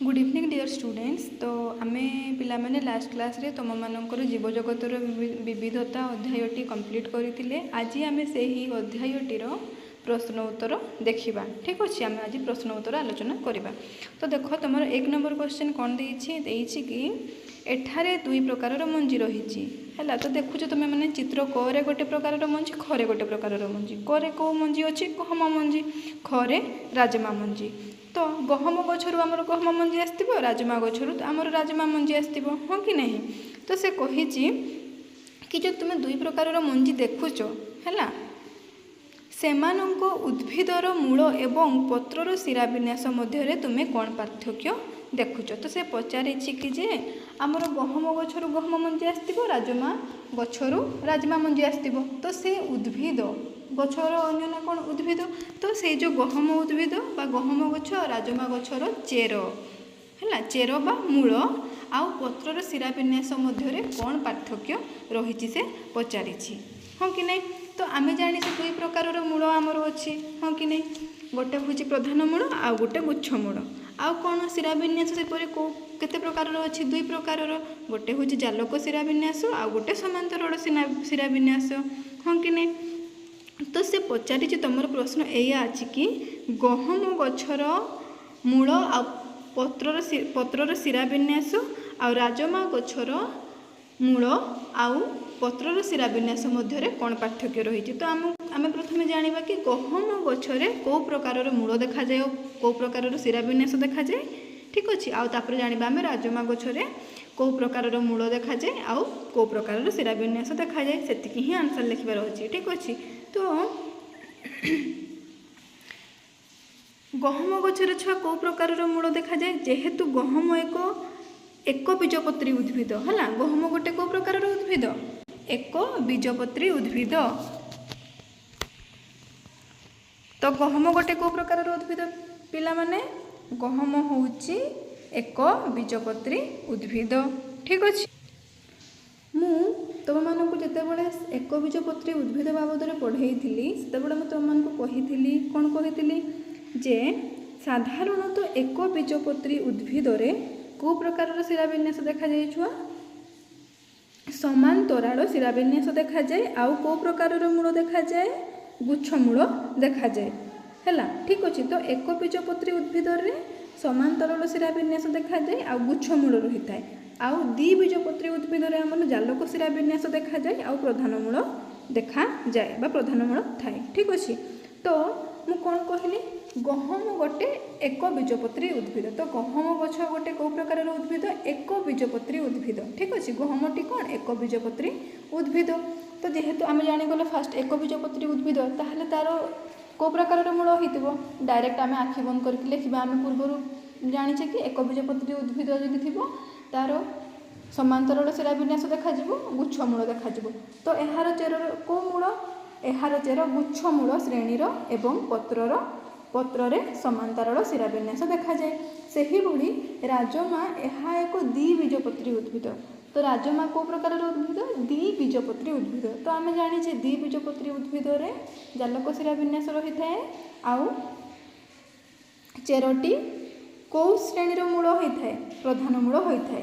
Good evening dear students. तो आमे पिला माने लास्ट क्लास रे तुम मानकर जीव जगतर विविधता अध्यायटी कंप्लीट करते। आज आमे से ही अध्यायटीर प्रश्न उत्तर देखा। ठीक अच्छे, आम आज प्रश्न उत्तर आलोचना करवा। तो देख तुम एक नंबर क्वेश्चन कौन देछि कि एठारे दुई प्रकार मंजी रही है। तो देखुच तुम मैंने चित्र करे गोटे प्रकार मंजी, खरे गोटे प्रकार मंजी। करे कौ मंजी अच्छी? गहम मंजी। खरे राजमा मंजी। तो गहम गचर आमर गहम मंजी आसो, राजमा गचर आमर राजमा मंजी आसो, हाँ कि नहीं। तो से कही कि जो तुम दुई प्रकार मंजी देखुच है, सेमानंको उद्भिदर मूल एवं पत्रर शिराविन्यास मध्य तुम्हें कौन पार्थक्य देखुच। तो से पचारि कि जे आमर गहम गचर गहम मंजी आसो, राजमा गचर राजमा मंजी आसो। तो से उद्भिद गचर अन्य ना कौन उद्भिद। तो से जो गहम उद्भिद बा गहम गछ राजमा गचर चेर है, चेर बा मूल आउ पत्रर शिराविन्यास मध्य कौन पार्थक्य रही से पचारि, हाँ कि नहीं। तो आम जानी दुई प्रकार मूल आमर अच्छी, हाँ कि नहीं। गोटे हूँ प्रधान मूल आउ गोटे गुच्छ मूल। आउ कौन शिराविन्यास सेपरी कौ केते प्रकार अच्छी? दुई प्रकार। गोटे हूँ जालक शिराविन्यास आउ गोटे समांतर शिराविन्यास, हाँ कि नहीं। तो से पचारि तुम प्रश्न एया अच्छी कि गहम गछर मूल आ पत्रर शिराविन्यास आ राजमा गछर मूल आउ पत्रर शिराविन्यास मध्य कौन पार्थक्य रही। तो आम प्रथम जाना कि गहम गछरे कौ प्रकार मूल देखा जाए, कौ प्रकार शिराविन्यास देखा जाए। ठीक अच्छे। आउे जाना आम राजमा गछरे कौ प्रकार मूल देखा जाए आउ कौ प्रकार शिराविन्यास देखा जाए, से ही आंसर लिखबार अच्छे। ठीक अच्छे। तो गहम गछर छुआ कौ प्रकार मूल देखा जाए, जेहेतु गहम एक बीजपत्री उद्भिद है। गहम गोटे कौ प्रकार उद्भिद? एक बीजपत्री उद्भिद। तो गहम गोटे कौ प्रकार उद्भिद पिला माने? गहम होउची एक बीजपत्री उद्भिद। ठीक अच्छे। मु तुम मानक जितेबाला एक बीजपत्री उद्भिद बाबद पढ़ई से तुम मानक कही कौन कही जे साधारणतः एक बीजपत्री उद्भिद कौ प्रकार शिराविन्यास देखा जाए छुआ? समांतराल शिराविन्यास देखा जाए। आउ कौ प्रकार मूल देखा जाए? गुच्छ मूल देखा जाए है। ठीक अच्छे। तो एक बीजपत्री उद्भिद समांतराल शिराविन्यास देखा जाए आउ गुच्छ मूल रही है। आउ द्विबीजपत्री उद्भिद आम जालक शिराविन्यास देखा जाए आउ प्रधान मूल देखा जाए बा प्रधान मूल थाए। ठीक अच्छे। तो मु कौन कहली गहम गोटे एक बीजपत्री उद्भिद। तो गहम गछ गोटे कौ प्रकार उद्भिद? एक बीजपत्री उद्भिद। ठीक अच्छे। गहमटी कौन? एक बीजपत्री उद्भिद। तो जेहेतु आम जानीगले फास्ट एक बीजपत्री उद्भिद, ताहले तार कौ प्रकार मूल हो डायरेक्ट आम आखि बंद करके लिखा। आम पूर्व जाचे कि एक बीजपत्री उद्भिद जदि थी तार समांतराल शिराविन्यास देखा, गुच्छ मूल देखा। तो यार चेर कौ मूल? यार चेर गुच्छ मूल श्रेणीर एवं पत्ररे समांतराल शिराविन्यास देखा जाए। सही भली राजमा यह एक द्विबीजपत्री उद्भिद। तो राजमा कौ प्रकार उद्भिद? द्विबीजपत्री उद्भिद। तो आम जानी द्विबीजपत्री उद्भिद जालक शिराविन्यास रही है आउ चेरटी कौ श्रेणीर मूल होता है? प्रधान मूल होता है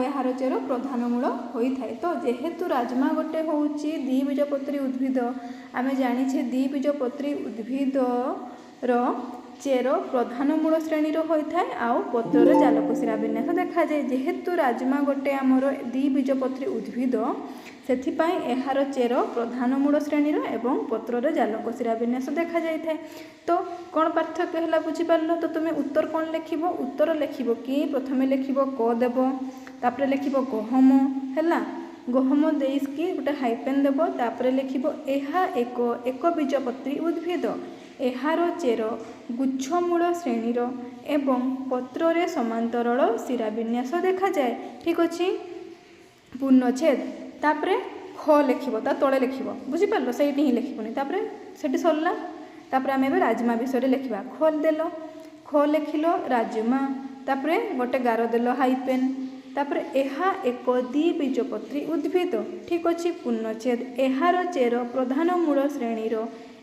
यार चेर प्रधान मूल होता है। तो जेहेतु राजमा गोटे हूँ द्विबीजपत्री उद्भिद, आम जानी द्विबीजपत्री उद्भिद चेर प्रधान मूल श्रेणीर होता है आउ पत्र जालक शिराविन्यास देखा जाए। जेहेतु राजमा गोटे आमर द्विबीजपत्री उद्भिद से यार चेर प्रधान मूल श्रेणीर एवं पत्र जालक शिराविन्यास देखा जाए। तो कौन पार्थक्य है बुझीपार? तो तुम्हें उत्तर कौन लिख? उत्तर लिख कि प्रथम लिख क देव, तापर लिख गहम है। गहम देकी गोटे हाइपेन देव, तापर लिख एक बीजपत्री उद्भिद यार चेर गुच्छ मूल श्रेणीर एवं पत्ररे समांतराल शिराविन्यास देखा जाए। ठीक अच्छे। पूर्णछेद तापर ख लिख तले लिख बुझीपार से ही लिखनी से सरला। तापर आम राजमा विषय लिखा। ख देल ख लिख राजमा, तापर गोटे गार देल हाइपेन, तापर एहा एक द्विबीजपत्री उद्भिद। ठीक अच्छे। पूर्णछेद यार चेर प्रधान मूल श्रेणीर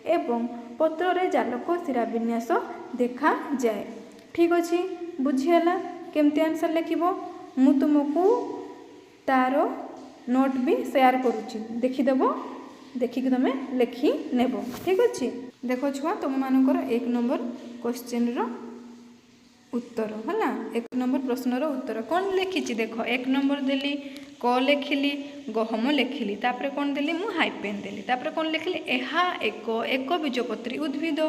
एवं पत्ररे जालक शिराविन्यास देखा जाए। ठीक अच्छे। बुझीगला। केमती आंसर लिखिबो मु तुमको तार नोट भी शेयर करुच्ची देखीदेव देखिक तुम लिखि नेब ठीक अच्छे। देख छुआ तुम मानकर 1 नंबर क्वेश्चन रो उत्तर है 1 नंबर प्रश्नर उत्तर कौन लिखी देख 1 नंबर देली क लिखिली गहम लिखिली तापर कौन देली मु हाइपेन देली तापर कौन लिखिली एहा एक बीजपत्री उद्भिद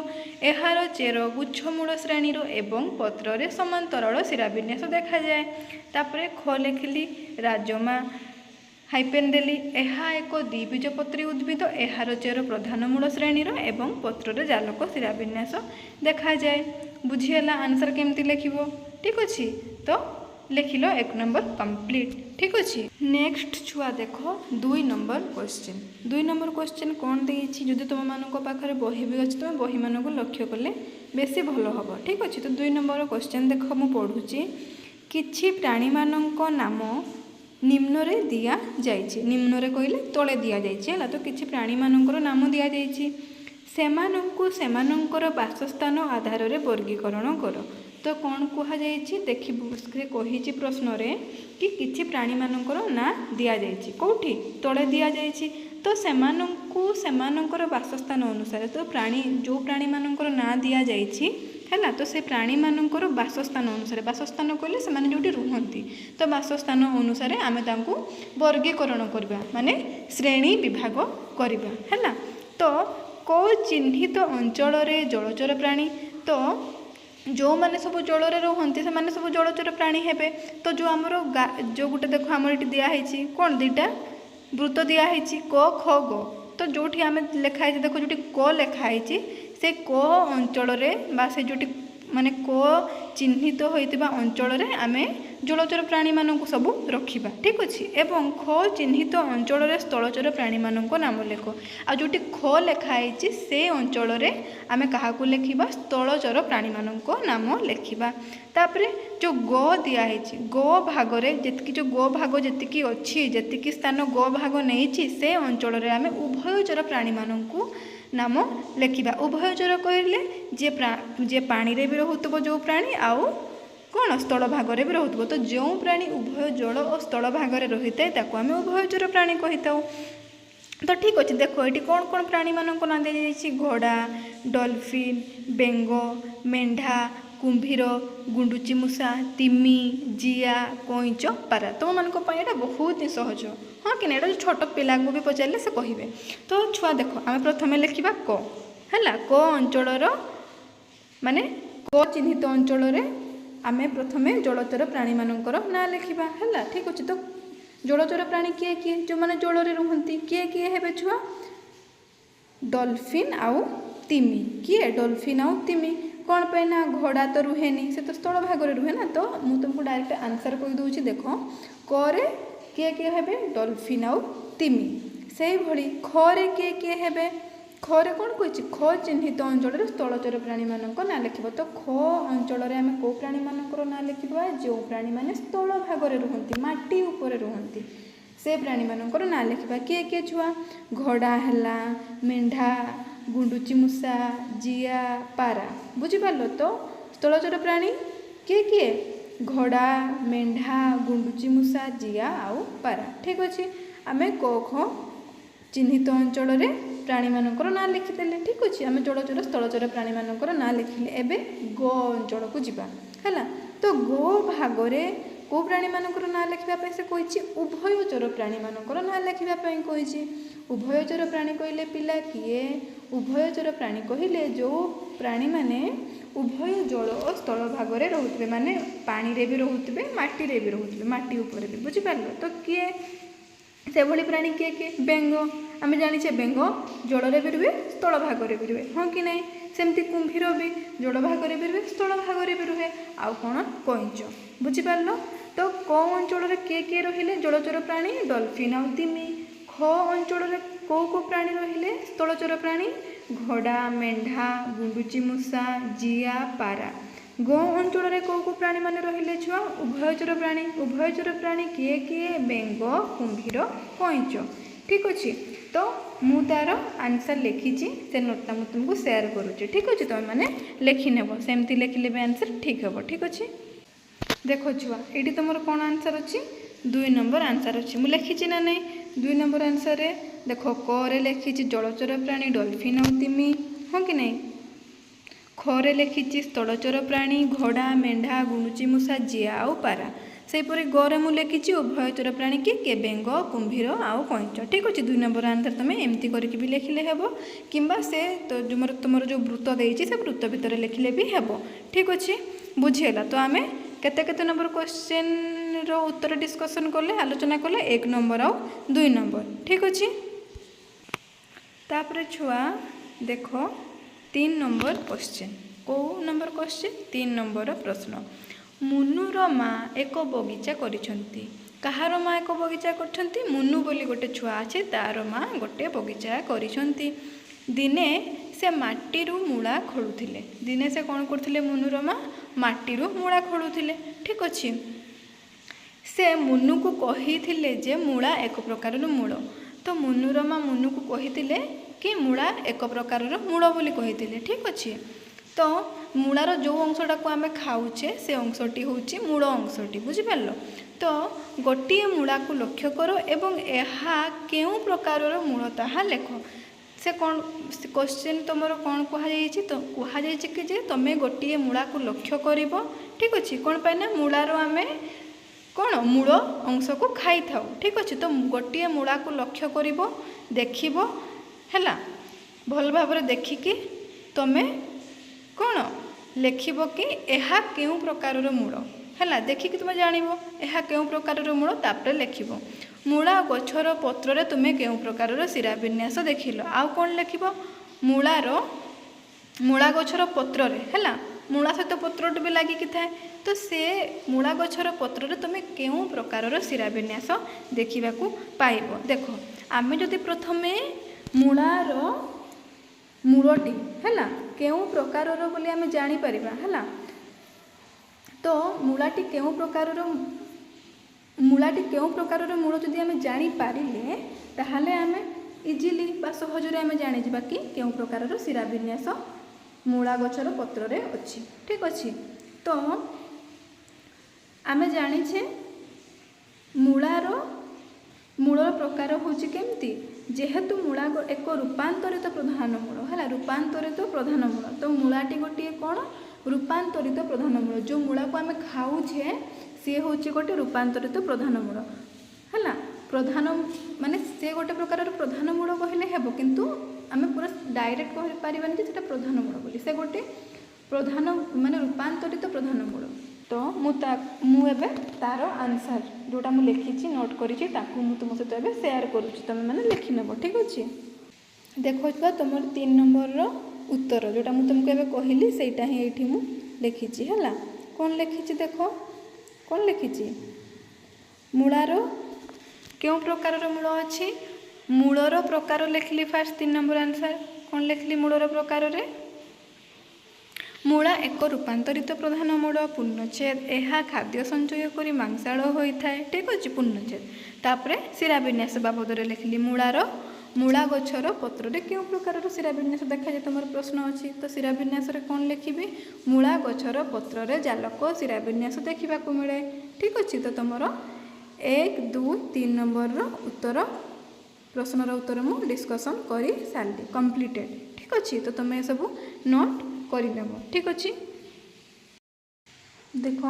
एहार चेर गुच्छमूल श्रेणी एवं पत्र रे समांतरल शिराविन्यास देखा जाए तापर ख लिखिली राजमा हाइपेन देली एहा एक द्विबीजपत्री उद्भिद एहार चेर प्रधान मूल श्रेणी एवं पत्र रे जालक शिराविन्यास देखा जाए बुझीगला आंसर केमती लिखिबो ठीक अच्छे। तो लिखिल 1 नंबर कंप्लीट ठीक अच्छे। नेक्स्ट छुआ देख 2 नंबर क्वेश्चन कौन देछि जदि तुम मानक पाखरे बही भी अच्छी तुम बही मान लक्ष्य कले बेसी भल हम ठीक अच्छे। तो 2 नंबर क्वेश्चन देख मु पढ़ुची किछि प्राणी मानक नाम निम्न रे दिया जाइछि निम्न रे कहले तले दिया जाइछि हला तो किछि प्राणी मानकर नाम दिया जाइछि सेमानंकु सेमानंकर वासस्थान आधार रे वर्गीकरण कर तो कौन कह देखी कही प्रश्न रे कि किछि प्राणी मानकर ना दिया जाइछि कोठी तले दिया जाइछि तो सेमानंकु सेमानंकर वासस्थान अनुसार तो प्राणी जो प्राणी मानकर ना दिया जाइछि हैला तो से प्राणी मानकर वासस्थान अनुसार वासस्थान कहले से माने जोटी रुहंती तो वासस्थान अनुसार आमे तांकु वर्गीकरण करबा माने श्रेणी विभाग करबा हैला। तो को चिन्हित अंचल रे जलचर प्राणी तो जो माने सब जल रे रहंती से माने सब जलचर प्राणी हेबे तो जो हमर जो गुटे देखो हमर इटी दिया हैछि कोन दीटा वृत्त दिया हैछि क ख ग तो जोठी आमे लेखा हैछि देखो जोटी क लेखा हैछि से क अंचल रे बा से जोटी माने क चिन्हित होइतिबा अंचल रे आमे जलचर प्राणी मानक सब रखिबा ठीक अछि एवं ख चिन्हित अंचल रे स्थलचर प्राणी मानक नाम लेख आ जोटी ख लेखा हैछि से अंचल रे आमे काहाकू लेखिबा स्थलचर प्राणी मानक नाम लेखिबा। तापरे जो ग दिया हैछि ग भाग रे जेतिकी जो ग भाग जेतिकी अछि जेतिकी स्थान ग भाग नेछि से अंचल रे आमे उभयचर प्राणी मानक नाम लेखिबा उभयचर कहले जे पानी रे भी रहउतबो जो प्राणी आउ कौन स्थल भाग रे भी रहउतबो तो जो प्राणी उभय जल और स्थल भाग रे रहिते ताको आमे उभयचर प्राणी कहिताउ। तो ठीक अच्छे देखो ये कौन कौन प्राणी मानक ना दी जाइछि घोड़ा डॉल्फिन बेंग मेंढा कुंभीर गुंडुची मूषा तिमी जिया कईच पारा तुम मानक ये बहुत ही सहज हाँ कि ना छोट पिला को भी पचारे से कहे। तो छुआ देख आम प्रथम लिखा क है क अंचल माने क चिन्हित अंचल आम प्रथम जलचर प्राणी मानकर ना लिखा है ठीक अच्छे। तो जलचर प्राणी किए किए जो मैंने जल रे रुहंती किए किए हेबे छुआ डॉल्फिन आउ तिमी किए डॉल्फिन आउ तिमी कौन पे ना घोड़ा तो रुहेनी से तो स्थल भाग रे रुहे ना। तो मु तुमको डायरेक्ट आंसर कहि दउछि देखो क रे किए किए हेबे डॉल्फिन आउ तिमी से भली ख रे किए किए हेबे खरे कौन कही ख चिन्हित अंचल स्थलचर प्राणी मानक ना लिखिबो। तो ख अंचल रे आमे को प्राणी मानकर ना लिखिबा जो प्राणी माने स्थल भाग रे रुहंती माटी ऊपर रुहंती से प्राणी मानकर ना लिखिबा किए किए छुआ घोड़ा हला मेंढा गुंडुची मूषा जिया पारा बुझी पारलो। तो स्थलचर प्राणी किए किए घोड़ा मेंढा गुंडुची मूषा जिया आउ पारा ठीक अच्छे। आमे क ख चिन्हित अंचल रे प्राणी मानकर ना लिखिदेले ठीक अच्छे आम जलचर स्थलचर प्राणी मानकर ना लिखिले एबे गो अंचल को जीवा है। तो गो भाग रे को प्राणी मानकर ना लिखा से कही उभयचर प्राणी मानकर ना लिखापी कही उभयचर प्राणी कहले पिला किए उभयचर प्राणी कहले जो प्राणी माने उभय जल और स्थल भाग रे रहउतबे माने पानी रे भी रहउतबे माटी रे भी रहउतबे माटी ऊपर भी बुझी पारलो। तो किए से भली प्राणी किए किए बेंग आम जाने बेंग जल रे भी रुहे स्थल भाग रे भी रुहे हाँ कि नहीं सेमती कुंभीर भी जल भाग रे भी रुहे स्थल भाग रे भी रुहे आउ कौन कईच बुझी पारलो। तो क अंचल किए किए रहिले जलचर प्राणी डॉल्फिन आउ तिमी ख अंचल को प्राणी रहिले स्थलचर प्राणी घोड़ा मेंढा गुंडुची मूषा जिया पारा गो अंचल को प्राणी माने रहिले छुआ उभयचर प्राणी किए किए बेंग कुंभीर कईच ठीक अच्छे। तो मु तार आंसर लिखी से नोटा मुझे तुमको शेयर करुच्ची ठीक अच्छे तुम मैंने लिखिनेब सेमती लिखिले भी आंसर ठीक हे ठीक अच्छे। देख छुआ ये तुम कौन आंसर अच्छी 2 नंबर आंसर अच्छी मुझे लिखी ना नहीं 2 नंबर आंसर रे देख क लिखी जलचर प्राणी डॉल्फिन और तिमी हाँ कि नहीं खरे लिखी स्थलचर प्राणी घोड़ा मेढ़ा गुणुची मूषा जिया आउ पारा सेपरी गरे मुझे लिखी उभयचर प्राणी किए बेंग कुंभीर आउ कईच ठीक अच्छे 2 नंबर आंसर तुम एमती करके भी लिखिले हे कि से तो तुम जो वृत्त देती से वृत्त भितर लिखिले भी हे ठीक अच्छे बुझीगला तो आम केते केते नंबर क्वेश्चन रो उत्तर डिस्कसन कले आलोचना कले 1 नंबर आउ 2 नंबर ठीक अच्छे तापर छुआ देख 3 नंबर क्वेश्चन को नंबर क्वेश्चन 3 नंबर प्रश्न मुनुर माँ एक बगीचा करिछंती कहार माँ एक बगीचा करछंती मुनु बोली गोटे छुआ अच्छे तार माँ गोटे बगीचा करिछंती दिने से माटीरू मूला खोलुथिले दिने से कौन करथिले मुनुर माँ माटीरू मूला खोलुथिले ठीक अच्छे से मुनु को कहिथिले जे मूला एक प्रकार मूल तो मुनुर माँ मुनु को कहिथिले कि मूला एक प्रकार मूल बोली कहिथिले ठीक अच्छे तो मूलार जो अंशटा को आम खाऊचे से अंशटी हूँ मूल अंशटी बुझिपार तो गोटे मूला को लक्ष्य कर एवं यह केउ प्रकार मूल ताहा लेख से कौन क्वेश्चन तुम कौन कहुई तो कहुई कि जे तुम गोटे मूला को लक्ष्य कर ठीक अच्छे कौन पाइना मूलार आम कौन मूल अंश को खाई था ठीक अच्छे तो गोटे मूला को लक्ष्य कर देखब है भल भाव देखिकी तुम कौन लिखब कि यह केउ प्रकार मूल है देखिकी तुम जान यह केउ प्रकार मूल तापर लिखब मूला गछर पत्र तुम केउ प्रकार शिरा विन्यास देखिल आउ कौन लिखब मूला गछर पत्र है मूला सहित पत्रटे भी लगिकी थाए तो से मूला गछर पत्र तुम केउ प्रकार शिरा विन्यास देखा पाइब देख आम जदि प्रथमे मूलार मूलटी है केउ प्रकार बोली आम जापर है तो मूलाटी केउ प्रकार मूल जदि आम जापारे ताहले आम इजिली बा सहजरे आम जाणीजा कि केउ प्रकार शिरा विन्यास मूला गछर पत्र अच्छी ठीक अच्छे तो आम जाचे मूलार मूलर प्रकार हूँ केमती जेहेतु मूला एक रूपांतरित प्रधान मूल है रूपांतरित प्रधान मूल तो मूलाटी गोटे कौन रूपांतरित प्रधान मूल जो मूला को आम खाऊे सी हूँ गोटे रूपांतरित प्रधान मूल है प्रधान माने से गोटे प्रकार प्रधान मूल कहले हेबो किंतु आम पूरा डायरेक्ट कह पारिबानी जे सेटा प्रधान मूल बोली से गोटे प्रधान माने रूपांतरित प्रधान मूल तो मुझे तार आंसर जोटा मुझे लिखी नोट करी तुम सहित एवं सेयार करुँच तुम मैंने लिखि नब ठीक अच्छे देखो तुम 3 नंबर उत्तर जोटा मुझे तुमको एवं कहली सेटा ही ये लिखी है कौन लिखी देख कौन लिखी मूलार क्यों प्रकार मूल अच्छी मूलर प्रकार लिखली फास्ट 3 नंबर आंसर कौन लिखली मूलर प्रकार रे मूला एक रूपांतरित प्रधान मूल पूर्णच्छेद यह खाद्य संचय कर मांसाल होता है ठीक अच्छे पूर्णच्छेद तापर शिरा विन्यास बाबद लिखली मूलार मूला गछर पत्र क्यों प्रकार शिरा विन्यास देखा जाए तुम प्रश्न अच्छी तो शिरा विन्यास कौन लिखी मूला गछर पत्र जालक शिरा विन्यास देखा मिले ठीक अच्छे तो तुम 1 2 3 नंबर उत्तर प्रश्नर उत्तर मु डिस्कसन कर सारी कंप्लीटेड ठीक अच्छे तो तुम सब नोट करदेव ठीक अच्छे देख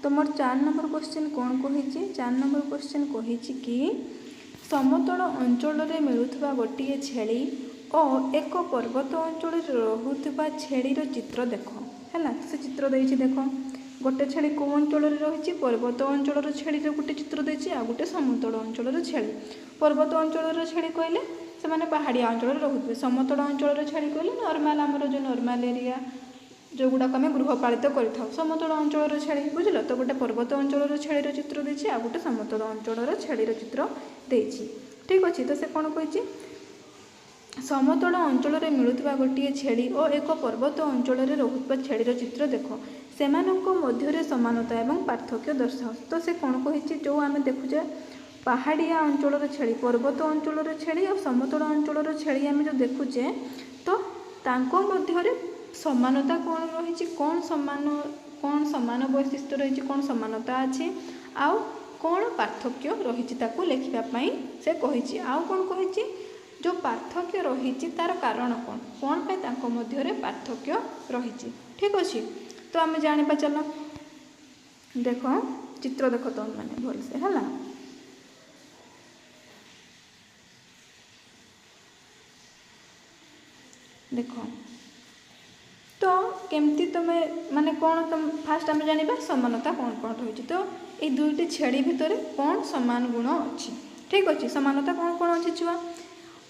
तुम 4 नंबर क्वेश्चन कौन कही 4 नंबर क्वेश्चन कही कि समतल अंचल मिलुवा गोटे छेली और एक पर्वत अंचल रोहुवा छेलीर चित्र देख है से चित्र देख देख गोटे छेली कौ अंचल रही पर्वत अंचल छेली गोटे चित्र देती आ गोटे समतल अंचल छेली पर्वत अंचल छेली कहले से मैंने पहाड़िया अंचल रोते समतल अंचल छेली कहले नॉर्मल आमर जो नॉर्मल एरिया जो गुड़ाक आम गृहपालित कर समतल अंचल छेली बुझल तो गोटे पर्वत अंचल छेलीर चित्र देती आ गोटे समतल अंचल छेलीर चित्र देती ठीक अच्छे तो से कौन कही समतल अंचल मिलुवा गोटे छेली और एक पर्वत अंचल रोहुवा छेलीर चित्र देख सेमानंको मध्य समानता एवं पार्थक्य दर्शाओ तो से कौन कही जो आम देखुचे पहाड़िया अंचल छेली पर्वत अंचल छेली और समतल अंचल छेली आम जो देखुचे तो तांको मध्य समानता कौन रही कौन समान कौन समान वैशिष्ट्य रही कौन समानता अच्छी आउ कौन पार्थक्य रही ताकू लिखापी से कही आउ कौन कही जो पार्थक्य रही तार कारण कौन कौन पे तांको मध्य पार्थक्य रही ठीक अच्छे। तो आम जाना चलो देख चित्र देख तुम मैंने भलसे है देख तो केमती तुम्हें माने कौन तुम फास्ट आम जाना समानता कौन कौन रही तो ये दुईटी छेड़ी भितर कौन सामान गुण अच्छी ठीक अच्छे। समानता कौन कौन अच्छी छुआ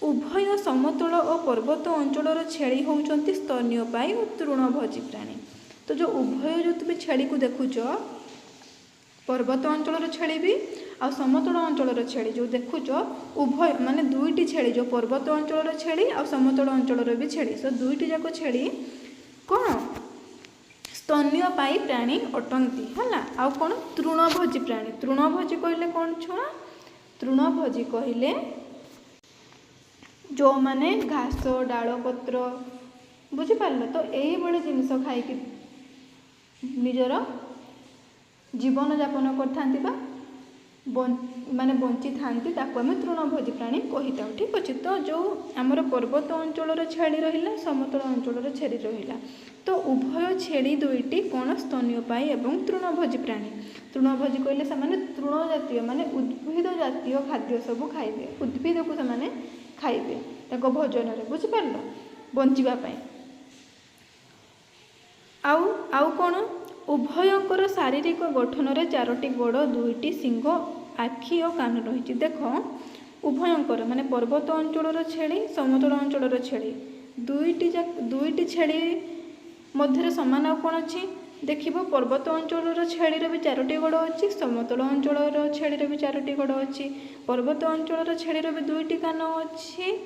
उभय समतल और पर्वत अंचल छेड़ी होउचंती स्तन्यपायी और तृणभोजी प्राणी। तो जो उभय जो तुम छेड़ी को देखुच पर्वत अंचल छेड़ी भी आ समतल अंचल छेड़ी जो देखुच उभय माने दुईटी छेड़ी जो पर्वत अंचल छेड़ी आ समतल अंचल भी छेड़ी सो दुईटी जाक छेड़ी कौन स्तन्यपायी प्राणी अटंती है आउ कौन तृणभोजी प्राणी। तृणभोजी कहले कौन छुआ तृणभोजी कहले जो माने घास डाल पत्र बुझिपार तो यही जिनस खाई निजर जीवन यापन कर माने बंची था आम तृणभोजी प्राणी कही था ठीक अच्छे। तो जो आमर पर्वत अंचल छेड़ी रहा समतल अंचल छेड़ी रहा तो उभय छेड़ी दुईटी कौन स्तन्यपायी एवं तृणभोजी प्राणी। तृणभोजी कहले से तृण जातीय माने उद्भिद जातीय खाद्य सब खाइबे उद्भिद को से खाइबे भोजन बुझिपार बंचापी आउ कौन उभयंकर शारीरिक गठन में चारोटी गोड़ दुईटी सिंह आखि और कान रही देख उभयंकर माने पर्वत अंचल छेड़ी समतल अंचल छेड़ी दुईटी छेड़ी मध्य सामान कौन अच्छी देख पर्वत अंचल छेड़ी भी चारोटी गोड़ अच्छी समतल अंचल छेड़ी भी चारोटी गोड़ अच्छी पर्वत अंचल छेड़ी भी दुईटी कान अच्छी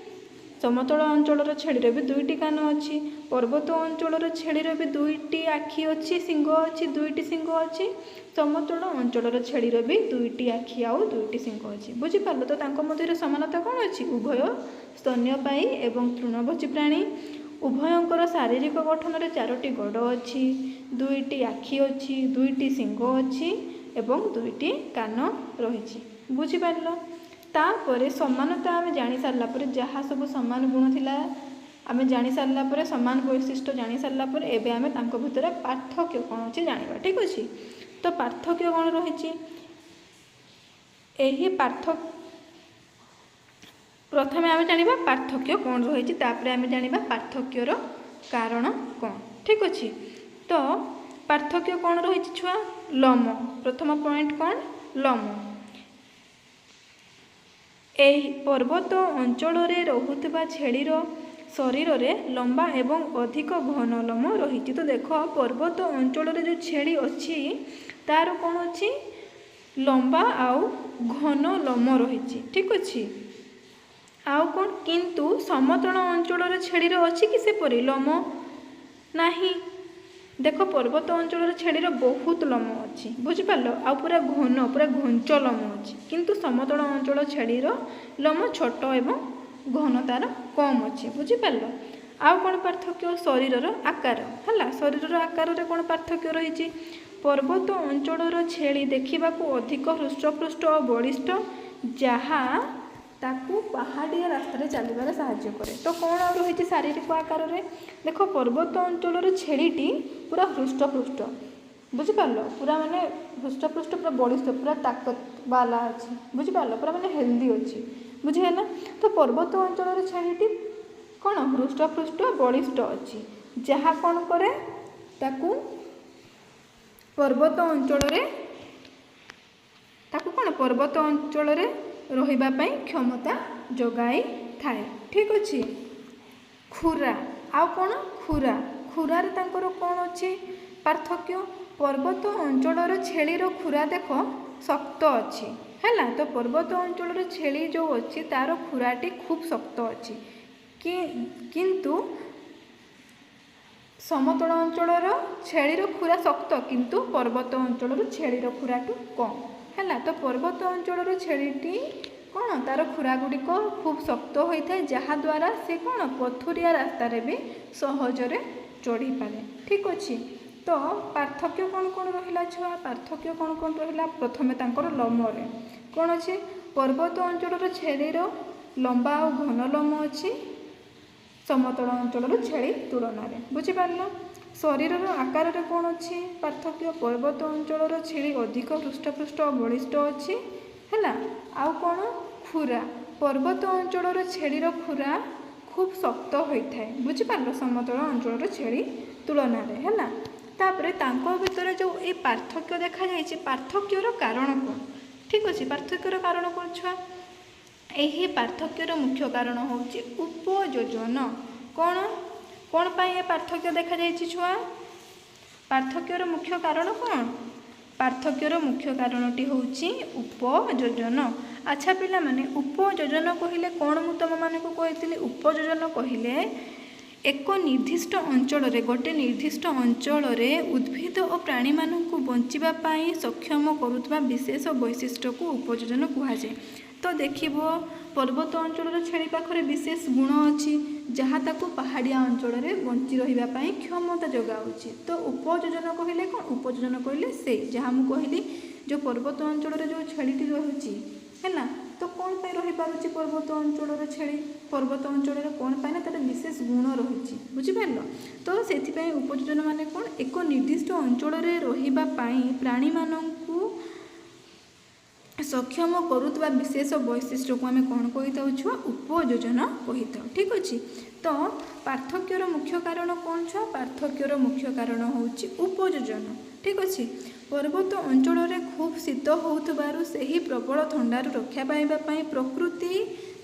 समतल अंचल छेड़ी भी दुईटी कान अच्छी पर्वत अंचल छेड़ी भी दुईटी आखि अच्छी सिंह अच्छी दुईटी सिंह अच्छी समतल अंचल छेड़ी भी दुईटी आखि आउ दुईटी सिंह अच्छी बुझिपार। तो तांको मध्य समानता कौन अच्छी उभय स्तन्यपायी एवं तृणभोजी प्राणी उभयंकर शारीरिक गठन में चारोटी गोड़ अच्छी दुईटी आखि अच्छी दुईटी सिंह अच्छी एवं दुईटी कान रही बुझिपार। तापर समानता आम जानी सारा पर जहाँ सब सामान गुण थिला आम जानी सारा पर सामान वैशिष्ट्य जानी सारा पर एबे आम तांको भितर पार्थक्य कौन अच्छे जाना ठीक अच्छे। तो पार्थक्य कौन रही यही पार्थक्य प्रथम आम जाना पार्थक्य कौन रही तापर आम जाना पार्थक्यर कारण कौन ठीक अच्छे। तो पार्थक्य कौन रही छुआ लम प्रथम पॉइंट कौन लम एही पर्वत अंचल रोहुथिबा छेड़ीर शरीर में लंबा एवं अधिक घन लोम रही। तो देख पर्वत अंचल जो छेड़ी अच्छी तार कौन अच्छी लंबा आउ घन लोम रही ठीक अच्छे। आउ कौन किंतु समतल अंचल छेड़ीर अच्छी कि सेपरी लोम नहीं देख पर्वत अंचल छेड़ीर बहुत लोम अच्छी बुझिपार आ पूरा घन पूरा घंच लोम अच्छी किंतु समतल अंचल छेड़ीर लोम छोट एवं घन तार कम अच्छी बुझिपार। आउ कौन पार्थक्य शरीर आकार है शरीर आकार में कौन पार्थक्य रही पर्वत अंचल छेड़ी देखा अधिक हृष्टपृष्ट और बलिष्ठ जहाँ ताकू पहाड़िया रास्ता चलबार साहाय्य करे। तो कौन आ रही शारीरिक आकार में देख पर्वत अंचल छेड़ीटी पूरा हृष्टपृष्ट बुझिपार पूरा माने हृष्टपृष्ट पूरा बलिष्ठ पूरा ताकत वाला अच्छी बुझिपार पूरा माने हेल्दी अच्छी बुझीगला। तो पर्वत अंचल छेड़ीटी कौन हृष्टपृष्ट बलिष्ठ अच्छी जहाँ कौन करे ताकू पर्वत अंचल कौन पर्वत अंचल रहिबा पई क्षमता जोगाई थाए ठीक अच्छे। खुरा आउ कौन खुरा खुरार तांकर कौन अच्छे पार्थक्य पर्वत अंचल छेड़ीर खुरा देख शक्त अच्छी है तो पर्वत अंचल छेड़ी जो अच्छी तार खुराटी खूब शक्त अच्छी किंतु समतल अंचल छेड़ीर खुरा शक्त किंतु पर्वत अंचल छेड़ीर खुराटू कम है। तो पर्वत अंचल छेड़ीटी कौन तार खुरा गुड़िक खूब शक्त होता है जहाँद्वारा से कौन पथुरिया रास्तार भी सहजरे चढ़ी पारे ठीक अच्छे। तो पार्थक्य कौन कौन रहिला छुआ पार्थक्य कौन कौन रहिला प्रथमे तांकर लोमरे कौन अच्छे पर्वत अंचल छेलीर लंबा और घन लोम अच्छी समतल अंचल छेली तुलन में बुझीपार शरीर आकार रे कौन अच्छी पार्थक्य पर्वत अंचल छेली अधिक हृष्टपुष्ट और बलिष्ठ अच्छी है आउ कौन खुरा पर्वत अंचल छेलीर खुरा खूब शक्त होता है बुझीपार समतल अंचल छेली तुलन में है तापर भीतर जो ये पार्थक्य देखा जाए पार्थक्यर कारण कौन ठीक अच्छे पार्थक्यर कारण कौन छुआ यही पार्थक्यर मुख्य कारण हूँ उपयोजन कौन कौन पाई पार्थक्य देखा जाए छुआ पार्थक्यर मुख्य कारण कौन पार्थक्यर मुख्य कारणटी हूँ उपयोजन अच्छा पिला माने उपयोजन कहले कौन मु तुम मानक कही उपयोजन कहले एक निर्दिष्ट अंचल गोटे निर्दिष्ट अंचल उद्भिद और प्राणी मानक बंचापी सक्षम करुवा विशेष वैशिष्ट्य को उपयोजन कहुए तो देखिब पर्वत अंचल छेली पाखरे विशेष गुण अच्छी जहाँ ताकू पहाड़िया अंचल बंची रही क्षमता जगाऊँच तो उपयोजन कहले कौन उपयोजन कहले से जहाँ मुझे कहली जो पर्वत अंचल जो छेली रही है तो कौन पे रही पारुची पर्वत अंचल छेली पर्वत अंचल कौन पाए ना तार विशेष गुण रही बुझीपार तो से उपयोजन माने कौन एक निर्दिष्ट अंचल रही प्राणी मानू सक्षम करुवा विशेष वैशिष्ट्य को आम कौन कही छुआ उपयोजन कही था ठीक अच्छे तो पार्थक्यर मुख्य कारण कौन छुआ पार्थक्यर मुख्य कारण हूँ उपयोजन ठीक अच्छे पर्वत अंचल खूब शीत होउथबारु सेही प्रबल थंडारू रक्षा पाइबापी प्रकृति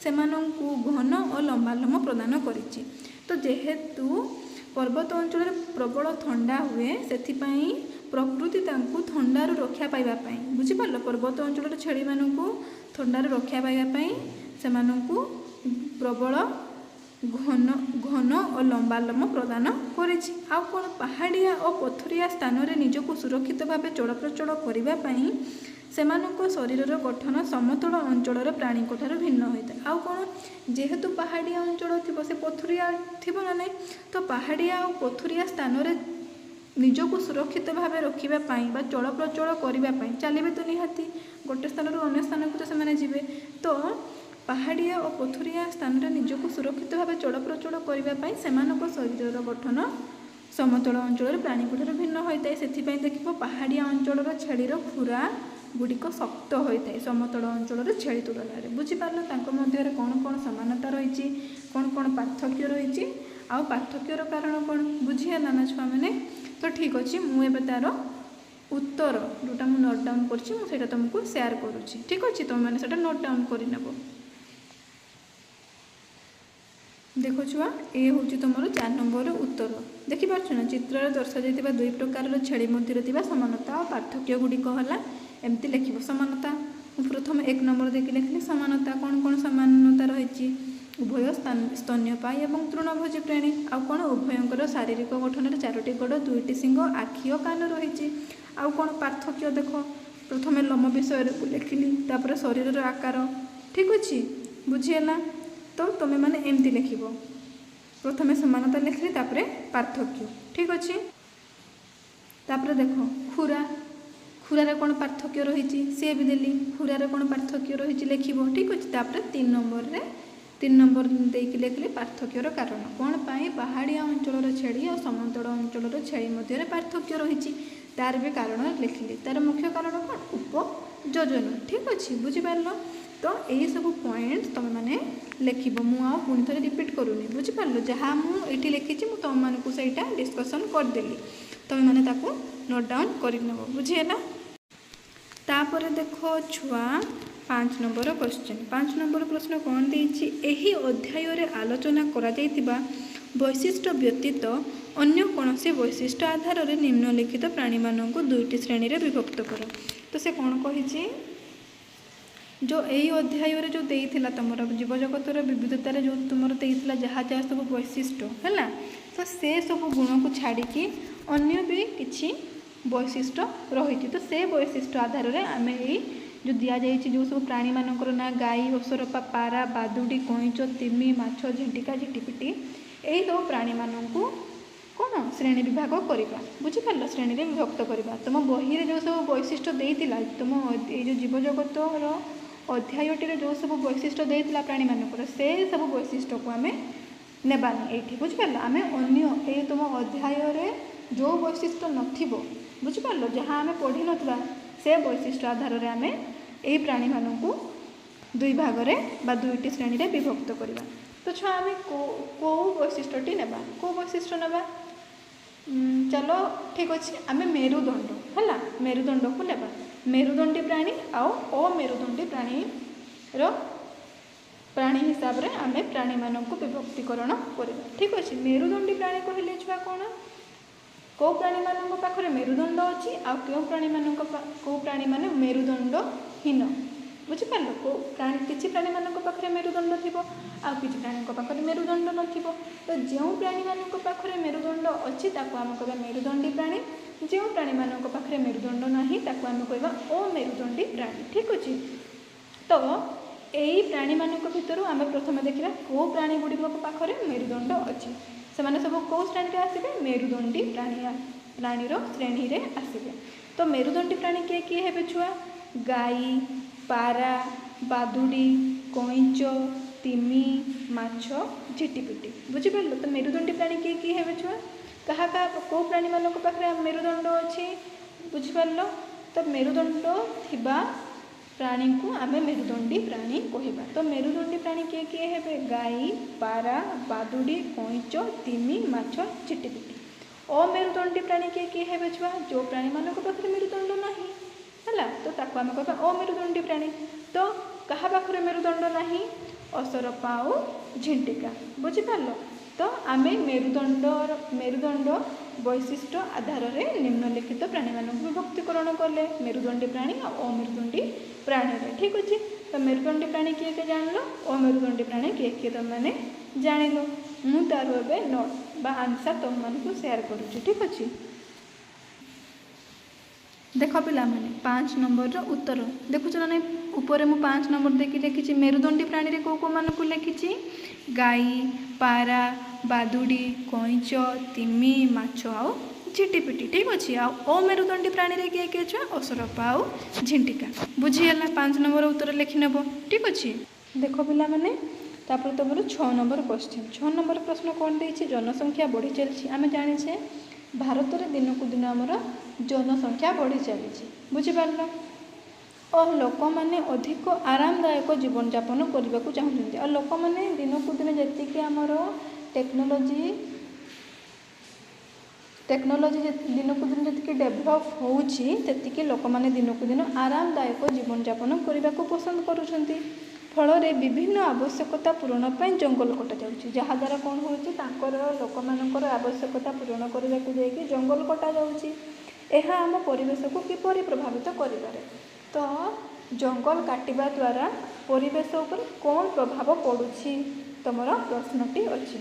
से घन और लंबा लोम प्रदान करिछि तो जेहेतु पर्वत अंचल प्रबल थंडा हुए से प्रकृति तांकु थंडारू रक्षा पाइबापी बुझीपार पर्वत अंचल छेली मानू थंडारू रक्षा पाइबापी से प्रबल घन घन और लंबा लोम प्रदान करिछि आउ कौन पहाड़िया और पथुरिया स्थान रे निजको सुरक्षित भाव चलप्रचल करने से शरीर गठन समतल अंचल प्राणी भिन्न होता है आउ कौन जेहेतु पहाड़िया अंचल थी से पथुरिया थी ना नहीं तो पहाड़िया और पथुरिया स्थान रे निजको सुरक्षित भाव रखापी चलप्रचल करने चलिए तो निहाती गोटे स्थान अन्य स्थान को तो से जीवे तो पहाड़िया और पथुरिया स्थान रे निजको सुरक्षित भाव चलप्रचल करने से शरीर गठन समतल अंचल प्राणी भिन्न होता है से देख पहाड़िया अंचल छेलीर खुरा गुड़िक शक्त होता है समतल अंचल छेली तुलन में बुझीपार मध्य कौन कौन समानता रही कौन कौन पार्थक्य रही आउ पार्थक्यर कारण कौन बुझीगला ना छुआ मैंने तो ठीक अच्छे मुझे तार उत्तर जोटा मुझे नोट डाउन कर तुमको शेयर करुँची ठीक अच्छे तुम मैंने नोट डाउन करनेब देख छुआ ये हूँ तुम 4 नंबर उत्तर देखिपार ना चित्र दर्शा जाता 2 प्रकार छेली मध्य समानता और पार्थक्य गुड़िक है एमती लिख समानता प्रथम 1 नंबर देखिए लिखली समानता कौन कौन समानता रही उभय स्तन्यपायी और तृणभोजी प्राणी आउ कौन उभयंकर शारीरिक गठन 4टी गोड़ 2टी सिंह आखि और कान रही आउ कौन पार्थक्य देख प्रथम लोम विषय को लिखिली तापर शरीर आकार ठीक अच्छे बुझीगला तो तुम्हें मैंने एमती लिख प्रथम समानता लिखली तापर पार्थक्य ठीक अच्छे तापर देख खुरा खुरार कौन पार्थक्य रही सी भी देली खुरार कौन पार्थक्य रही लिख ठीक अच्छे तापर 3 नंबर देकी लिखली पार्थक्यर कारण कौन पाई पहाड़िया अंचल छेली और समतल अंचल छेली मध्य पार्थक्य रही तार भी कारण लिखिली तार मुख्य कारण कौन उपयोजन ठीक अच्छे बुझीपार तो यही सब पॉइंट तुम मैंने लिख पुणी थे रिपीट करूनी बुझीपार जहाँ मुझे लिखी तुम मानक से डिस्कसन करदेली तुम मैंने नोट डाउन कर बुझीगला तापर देख छुआ 5 नंबर क्वेश्चन 5 नंबर प्रश्न कौन देछि एही अध्याय रे आलोचना करा जायतिबा वैशिष्ट्य व्यतीत अन्य कौनसी वैशिष्ट्य आधार रे निम्नलिखित प्राणी मानक 2टी श्रेणी रे विभक्त कर तो से कौन कही जो यही अध्याय रे जो देइथिला तुमर जीव जगतर विविधतार जो तुमर देइथिला जहाँ जहाँ सब वैशिष्ट्य है तो से सब गुण को छाड़ी अन्य भी किछि वैशिष्ट्य रही तो से वैशिष्ट्य आधार रे आमे जो दि जाए जो सब प्राणी मानकर ना गाई ओसरपा पारा बादुड़ी कईच तिमी माछ झिंटिका झिटिपिटी यही सब प्राणी मानू କ'ଣ ଶ୍ରେଣୀ ବିଭାଗ କରିବା, ବୁଝିପାରିଲ, ଶ୍ରେଣୀରେ ବିଭକ୍ତ କରିବା। ତୁମ ବହିରେ ଯେଉଁ ସବୁ ବୈଶିଷ୍ଟ୍ୟ ଦେଇଥିଲା, ତୁମ ଏଇ ଯେଉଁ ଜୀବଜଗତର ଅଧ୍ୟାୟଟିରେ ଯେଉଁ ସବୁ ବୈଶିଷ୍ଟ୍ୟ ଦେଇଥିଲା ପ୍ରାଣୀମାନଙ୍କର, ସେ ସବୁ ବୈଶିଷ୍ଟ୍ୟକୁ ଆମେ ନେବାନି ଏଇଠି, ବୁଝିପାରିଲ। ଆମେ ଅନ୍ୟ ଏଇ ତୁମ ଅଧ୍ୟାୟରେ ଯେଉଁ ବୈଶିଷ୍ଟ୍ୟ ନଥିବ, ବୁଝିପାରିଲ, ଯାହା ଆମେ ପଢ଼ିନଥିବା ସେ ବୈଶିଷ୍ଟ୍ୟ ଆଧାରରେ ଆମେ ଏଇ ପ୍ରାଣୀମାନଙ୍କୁ ଦୁଇ ଭାଗରେ ବା ଦୁଇଟି ଶ୍ରେଣୀରେ ବିଭକ୍ତ କରିବା। ତ ଛୁଆ ଆମେ କେଉଁ ବୈଶିଷ୍ଟ୍ୟଟି ନେବା, କେଉଁ ବୈଶିଷ୍ଟ୍ୟ ନେବା? ଚାଲ ଠିକ୍ ଅଛି, ଆମେ ମେରୁଦଣ୍ଡ ହେଲା, ମେରୁଦଣ୍ଡକୁ ନେବା। ମେରୁଦଣ୍ଡୀ ପ୍ରାଣୀ ଆଉ ଅମେରୁଦଣ୍ଡୀ ପ୍ରାଣୀ ହିସାବରେ ଆମେ ପ୍ରାଣୀମାନଙ୍କୁ ବିଭକ୍ତିକରଣ କରିବା। ଠିକ୍ ଅଛି, ମେରୁଦଣ୍ଡୀ ପ୍ରାଣୀ କହିଲେ ଛୁଆ କ'ଣ? କେଉଁ ପ୍ରାଣୀମାନଙ୍କ ପାଖରେ ମେରୁଦଣ୍ଡ ଅଛି ଆଉ କେଉଁ ପ୍ରାଣୀମାନେ ମେରୁଦଣ୍ଡହୀନ, ବୁଝିପାରିଲ। କିଛି ପ୍ରାଣୀମାନଙ୍କ ପାଖରେ ମେରୁଦଣ୍ଡ ଥିବ ଆଉ କିଛି ପ୍ରାଣୀଙ୍କ ପାଖରେ ମେରୁଦଣ୍ଡ ନଥିବ। ତ ଯେଉଁ ପ୍ରାଣୀମାନଙ୍କ ପାଖରେ ମେରୁଦଣ୍ଡ ଅଛି ତାକୁ ଆମେ କହିବା ମେରୁଦଣ୍ଡୀ ପ୍ରାଣୀ, ଯେଉଁ ପ୍ରାଣୀମାନଙ୍କ ପାଖରେ ମେରୁଦଣ୍ଡ ନାହିଁ ତାକୁ ଆମେ କହିବା ଅମେରୁଦଣ୍ଡୀ ପ୍ରାଣୀ। ଠିକ୍ ଅଛି, ତ ଏଇ ପ୍ରାଣୀମାନଙ୍କ ଭିତରୁ ଆମେ ପ୍ରଥମେ ଦେଖିବା କେଉଁ ପ୍ରାଣୀ ଗୁଡ଼ିକ ପାଖରେ ମେରୁଦଣ୍ଡ ଅଛି। ସେମାନେ ସବୁ କେଉଁ ଶ୍ରେଣୀରେ ଆସିବେ? ମେରୁଦଣ୍ଡୀ ପ୍ରାଣୀର ଶ୍ରେଣୀରେ ଆସିବେ। ତ ମେରୁଦଣ୍ଡୀ ପ୍ରାଣୀ କିଏ କିଏ ହେବେ ଛୁଆ? ଗାଈ, ପାରା, ବାଦୁଡ଼ି, କଇଁଚ, ତିମି, ମାଛ, ଝିଟିପିଟି, ବୁଝିପାରିଲ। ତ ମେରୁଦଣ୍ଡୀ ପ୍ରାଣୀ କିଏ କିଏ ହେବେ ଛୁଆ? କେଉଁ ପ୍ରାଣୀମାନଙ୍କ ପାଖରେ ମେରୁଦଣ୍ଡ ଅଛି, ବୁଝିପାରିଲ। ତ ମେରୁଦଣ୍ଡ ଥିବା ପ୍ରାଣୀକୁ ଆମେ ମେରୁଦଣ୍ଡୀ ପ୍ରାଣୀ କହିବା। ତ ମେରୁଦଣ୍ଡୀ ପ୍ରାଣୀ କିଏ କିଏ ହେବେ? ଗାଈ, ପାରା, ବାଦୁଡ଼ି, କଇଁଚ, ତିମି, ମାଛ, ଝିଟିପିଟି। ଅମେରୁଦଣ୍ଡୀ ପ୍ରାଣୀ କିଏ କିଏ ହେବେ ଛୁଆ? ଯେଉଁ ପ୍ରାଣୀମାନଙ୍କ ପାଖରେ ମେରୁଦଣ୍ଡ ନାହିଁ ହେଲା, ତ ତାକୁ ଆମେ କହିବା ଅମେରୁଦଣ୍ଡୀ ପ୍ରାଣୀ। ତ କାହା ପାଖରେ ମେରୁଦଣ୍ଡ ନାହିଁ? ଅସରପା ଆଉ ଝିଣ୍ଟିକା, ବୁଝିପାରିଲ। ତ ଆମେ ମେରୁଦଣ୍ଡ ବୈଶିଷ୍ଟ୍ୟ ଆଧାରରେ ନିମ୍ନଲିଖିତ ପ୍ରାଣୀମାନଙ୍କୁ ବିଭକ୍ତିକରଣ କଲେ ମେରୁଦଣ୍ଡୀ ପ୍ରାଣୀ ଆଉ ଅମେରୁଦଣ୍ଡୀ ପ୍ରାଣୀରେ। ଠିକ୍ ଅଛି, ତ ମେରୁଦଣ୍ଡୀ ପ୍ରାଣୀ କିଏ କିଏ ଜାଣିଲ, ଅମେରୁଦଣ୍ଡୀ ପ୍ରାଣୀ କିଏ କିଏ ତୁମେମାନେ ଜାଣିଲ। ମୁଁ ତାର ଏବେ ନୋଟ୍ ବା ଆନ୍ସର୍ ତୁମମାନଙ୍କୁ ସେୟାର କରୁଛି। ଠିକ୍ ଅଛି, ଦେଖ ପିଲାମାନେ 5 ନମ୍ବରର ଉତ୍ତର ଦେଖୁଛ ନା ନାହିଁ? ଉପରେ ମୁଁ 5 ନମ୍ବର ଦେଇକି ଲେଖିଛି ମେରୁଦଣ୍ଡୀ ପ୍ରାଣୀରେ କେଉଁମାନଙ୍କୁ ଲେଖିଛି? ଗାଈ, ପାରା, ବାଦୁଡ଼ି, କଇଁଚ, ତିମି, ମାଛ ଆଉ ଝିଟିପିଟି। ଠିକ୍ ଅଛି, ଆଉ ଅମେରୁଦଣ୍ଡୀ ପ୍ରାଣୀରେ କିଏ କିଏ ଛୁଆ? ଅସରପା ଆଉ ଝିଣ୍ଟିକା। ବୁଝିଗଲା? 5 ନମ୍ବର ଉତ୍ତର ଲେଖିନେବ। ଠିକ୍ ଅଛି, ଦେଖ ପିଲାମାନେ, ତାପରେ ତୁମର 6 ନମ୍ବର କ୍ୱେଶ୍ଚିନ୍। 6 ନମ୍ବର ପ୍ରଶ୍ନ କ'ଣ ଦେଇଛି? ଜନସଂଖ୍ୟା ବଢ଼ି ଚାଲିଛି। ଆମେ ଜାଣିଛେ ଭାରତରେ ଦିନକୁ ଦିନ ଆମର ଜନସଂଖ୍ୟା ବଢ଼ି ଚାଲିଛି, ବୁଝିପାରିଲ। ଓ ଲୋକମାନେ ଅଧିକ ଆରାମଦାୟକ ଜୀବନଯାପନ କରିବାକୁ ଚାହୁଁଛନ୍ତି। ଆଉ ଲୋକମାନେ ଦିନକୁ ଦିନ ଯେତିକି ଆମର ଟେକ୍ନୋଲୋଜି ଦିନକୁ ଦିନ ଯେତିକି ଡେଭଲପ୍ ହେଉଛି ସେତିକି ଲୋକମାନେ ଦିନକୁ ଦିନ ଆରାମଦାୟକ ଜୀବନଯାପନ କରିବାକୁ ପସନ୍ଦ କରୁଛନ୍ତି। ଫଳରେ ବିଭିନ୍ନ ଆବଶ୍ୟକତା ପୂରଣ ପାଇଁ ଜଙ୍ଗଲ କଟାଯାଉଛି, ଯାହାଦ୍ୱାରା କ'ଣ ହେଉଛି? ଲୋକମାନଙ୍କର ଆବଶ୍ୟକତା ପୂରଣ କରିବାକୁ ଯାଇକି ଜଙ୍ଗଲ କଟାଯାଉଛି। ଏହା ଆମ ପରିବେଶକୁ କିପରି ପ୍ରଭାବିତ କରିପାରେ? ତ ଜଙ୍ଗଲ କାଟିବା ଦ୍ୱାରା ପରିବେଶ ଉପରେ କ'ଣ ପ୍ରଭାବ ପଡ଼ୁଛି? ତୁମର ପ୍ରଶ୍ନଟି ଅଛି।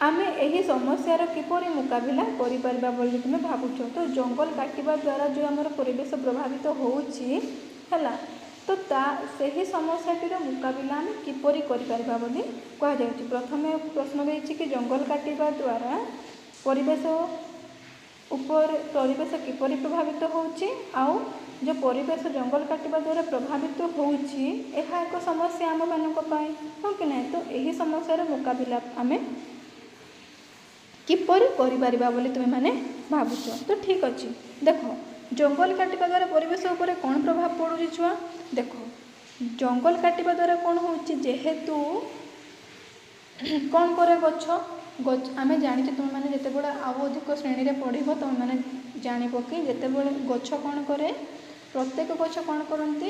ଆମେ ଏହି ସମସ୍ୟାର କିପରି ମୁକାବିଲା କରିପାରିବା ବୋଲି ତୁମେ ଭାବୁଛ? ତ ଜଙ୍ଗଲ କାଟିବା ଦ୍ୱାରା ଯେଉଁ ଆମର ପରିବେଶ ପ୍ରଭାବିତ ହେଉଛି ହେଲା, ତ ସେହି ସମସ୍ୟାଟିର ମୁକାବିଲା ଆମେ କିପରି କରିପାରିବା ବୋଲି କୁହାଯାଉଛି। ପ୍ରଥମେ ପ୍ରଶ୍ନ ଦେଇଛି କି ଜଙ୍ଗଲ କାଟିବା ଦ୍ୱାରା ପରିବେଶ କିପରି ପ୍ରଭାବିତ ହେଉଛି, ଆଉ ଯେଉଁ ପରିବେଶ ଜଙ୍ଗଲ କାଟିବା ଦ୍ୱାରା ପ୍ରଭାବିତ ହେଉଛି ଏହା ଏକ ସମସ୍ୟା ଆମମାନଙ୍କ ପାଇଁ, ହଁ କି ନାହିଁ? ତ ଏହି ସମସ୍ୟାର ମୁକାବିଲା ଆମେ କିପରି କରିପାରିବା ବୋଲି ତୁମେମାନେ ଭାବୁଛ? ତ ଠିକ୍ ଅଛି, ଦେଖ ଜଙ୍ଗଲ କାଟିବା ଦ୍ୱାରା ପରିବେଶ ଉପରେ କ'ଣ ପ୍ରଭାବ ପଡ଼ୁଛି ଛୁଆ? ଦେଖ ଜଙ୍ଗଲ କାଟିବା ଦ୍ୱାରା କ'ଣ ହେଉଛି? ଯେହେତୁ କ'ଣ କରେ ଗଛ ଆମେ ଜାଣିଛେ, ତୁମେମାନେ ଯେତେବେଳେ ଆଉ ଅଧିକ ଶ୍ରେଣୀରେ ପଢ଼ିବ ତୁମେମାନେ ଜାଣିବ କି ଯେତେବେଳେ ଗଛ କ'ଣ କରେ, ପ୍ରତ୍ୟେକ ଗଛ କ'ଣ କରନ୍ତି?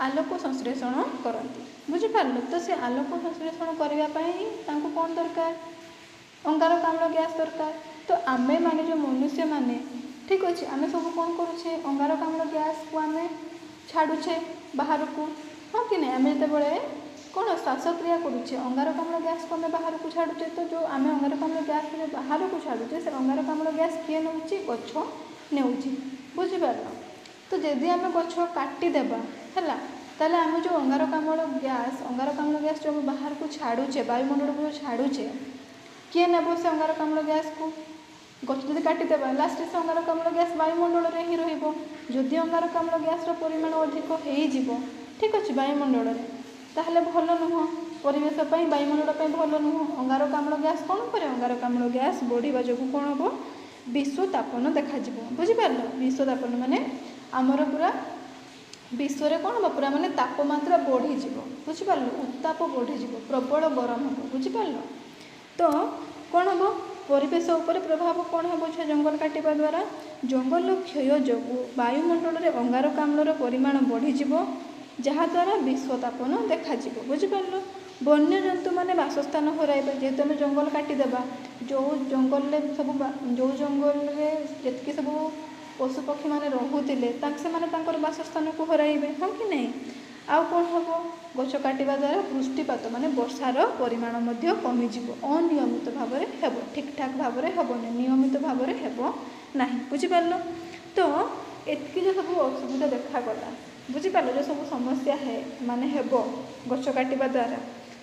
ଆଲୋକ ସଂଶ୍ଳେଷଣ କରନ୍ତି, ବୁଝିପାରିଲ। ତ ସେ ଆଲୋକ ସଂଶ୍ଳେଷଣ କରିବା ପାଇଁ ତାଙ୍କୁ କ'ଣ ଦରକାର? ଅଙ୍ଗାରକାମ୍ଳ ଗ୍ୟାସ୍ ଦରକାର। ତ ଆମେମାନେ ଯେଉଁ ମନୁଷ୍ୟମାନେ, ଠିକ୍ ଅଛି, ଆମେ ସବୁ କ'ଣ କରୁଛେ? ଅଙ୍ଗାରକାମ୍ଳ ଗ୍ୟାସ୍କୁ ଆମେ ଛାଡ଼ୁଛେ ବାହାରକୁ, ହଁ କି ନାହିଁ? ଆମେ ଯେତେବେଳେ କ'ଣ ଶ୍ୱାସକ୍ରିୟା କରୁଛେ ଅଙ୍ଗାରକାମ୍ଳ ଗ୍ୟାସ୍କୁ ଆମେ ବାହାରକୁ ଛାଡ଼ୁଛେ। ତ ଯେଉଁ ଆମେ ଅଙ୍ଗାରକାମ୍ଳ ଗ୍ୟାସ୍ ବାହାରକୁ ଛାଡ଼ୁଛେ ସେ ଅଙ୍ଗାରକାମ୍ଳ ଗ୍ୟାସ୍ କିଏ ନେଉଛି? ଗଛ ନେଉଛି, ବୁଝିପାରିଲ। ତ ଯଦି ଆମେ ଗଛ କାଟିଦେବା ହେଲା, ତାହେଲେ ଆମେ ଯେଉଁ ଅଙ୍ଗାରକାମ୍ଳ ଗ୍ୟାସ୍ ଯେଉଁ ବାହାରକୁ ଛାଡ଼ୁଛେ, ବାୟୁମଣ୍ଡଳକୁ ଯେଉଁ ଛାଡ଼ୁଛେ, किए नेब से अंगारकाम्ल गैस को गछ जदि काटिदेबा लास्ट से अंगारकाम्ल गैस वायुमंडल में ही रहिबो जदि अंगारकाम्ल गैस परिमाण अधिक हो ठीक अच्छे वायुमंडल में ताहले भल नुह परिवेश वायुमंडल भल नुह अंगारकाम्ल गैस कौन करे अंगारकाम्ल गैस बढ़िया जो कौन हम विश्वतापन देखा बुझिपार विश्वतापन माने आमर पूरा विश्व कौन हम पूरा माने तापमात्रा बढ़ीज बुझिपार उत्ताप बढ़ीज प्रबल गरम हम बुझिपार तो कौन हम परिवेश उपर प्रभाव कौन हम छुआ जंगल काटिबा द्वारा जंगल क्षय जो वायुमंडल में अंगारकाम्लर परिमाण बढ़ीज जहाद्वारा विश्वतापन देखा बुझिपार वन्यजंतु मैंने बासस्थान हराइबे जेहेतु आम जंगल काटिदेबा जो जंगल सब जो जंगल जी सब पशुपक्षी मैंने रोते से बासस्थान को हराइबे हाँ कि नहीं आउ कौन हम गछ काटिबा द्वारा वृष्टिपात माने वर्षार परिमाण कमिज अनियमित भाव में हेब ठीक ठाक भाव में हेबनी नियमित भाव में हेब ना बुझिपार तो एतकी जो सब असुविधा देखागला बुझिपार जो सब समस्या है माने हेब गछ काटिबा द्वारा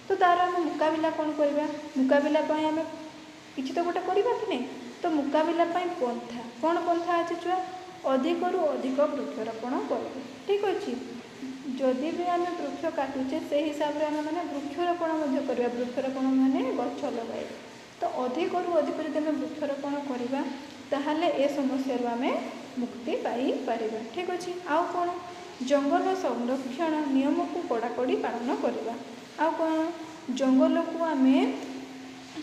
तो तार आम मुकाबिला कौन करवा मुकाबिला आम किसी तो गोटे करवा कि नहीं तो मुकाबिला पंथा कौन पंथा अच्छे छुआ अधिक रु अधिक वृक्षरोपण कर ठीक अच्छे जदि भी आम वृक्ष काटुचे से हिसाब से आम मैंने वृक्षरोपण करवा वृक्षरोपण माने गछ लगाए तो अधिक रु अधिक जब आम वृक्षरोपण करवा ताहले ए समस्या आम मुक्ति पाई पारिबा ठीक अच्छे आउ कौन जंगल संरक्षण नियम को कड़ाकड़ी पालन करवा आउ कौन जंगल को आम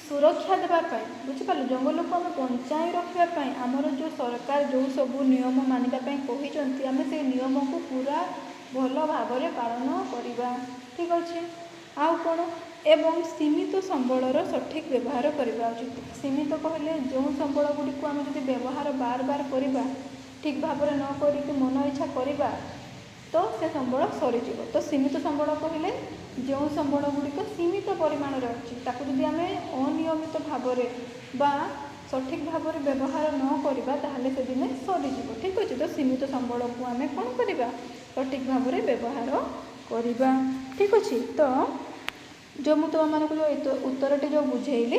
सुरक्षा देवाई बुझिपार जंगल को आम बंचाई रखापी आमर जो सरकार जो सब नियम मानवाई कहते आम से नियम को पूरा भल भाव में पालन करवा ठीक अच्छे आउ कौन एवं सीमित संबलर सठिक व्यवहार करवा उचित सीमित कहले जो संबल गुड़ी को आम जब व्यवहार बार बार करवा ठीक भाव में न करी मन इच्छा करवा तो से संबल सरीज तो सीमित संबल कहले जो संबल गुड़िक सीमित परिमाण अच्छी जदि आम अनियमित भाव में सठिक भाव में व्यवहार न करवा ताहले से दिन सरीज ठीक अच्छे तो सीमित संबल को आम कौन करवा सठिक भाव में व्यवहार करवा ठीक अच्छे तो जो मुझे तुम मानक जो उत्तरटी जो बुझेली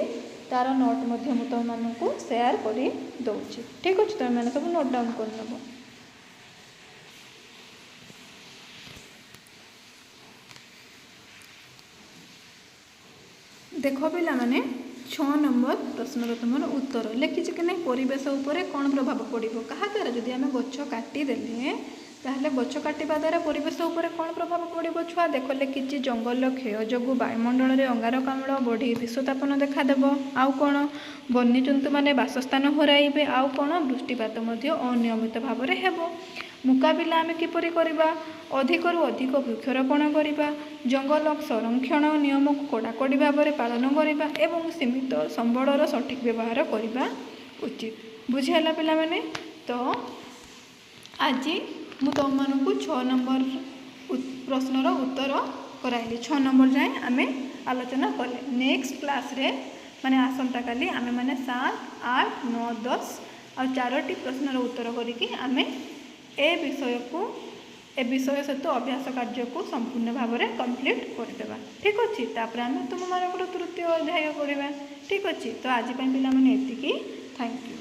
तार नोट मुझे तुम मानक सेयार कर दूसरी ठीक अच्छे तुम मैंने सब नोट डाउन कर नब देख पिला माने 6 नंबर प्रश्न तुम उत्तर लिखी कि नहीं परिवेश उपर कौन प्रभाव पड़ो क्या द्वारा जदि आम गछ काटिदेले ताहले गछ काटिबा द्वारा परिवेश उपर कौन प्रभाव पड़ो छुआ देख लिखी जंगल क्षय जो वायुमंडल में अंगारकाम्ल बढ़ी विश्वतापन देखादेव आउ कौन वन्यजंतु मैंने बासस्थान हराइबे आउ कौन वृष्टिपात अनियमित भाव में हेब मुकाबिला आम किपरि करवा अधिक रु अधिक वृक्षरोपण करवा जंगल संरक्षण नियम को कड़ाकड़ी भाव में पालन करवा एवं सीमित संबलर सठिक व्यवहार करवा उचित बुझीगला पिला माने तो आज मु तुम मानक 6 नंबर प्रश्नर उत्तर कराइली 6 नंबर जाए आम आलोचना कले नेक्स्ट क्लास रे माने आसंता काली आमे माने 7, 8, 9, 10 और 4टी प्रश्नर उत्तर करिकी आमे ए विषय सहित अभ्यास कार्य को संपूर्ण भाव में कंप्लीट करदेवा ठीक अच्छे तापर आम तुम मान तृतीय अध्याय करवा ठीक अच्छे तो आज पिला माने एतिकी थैंक यू।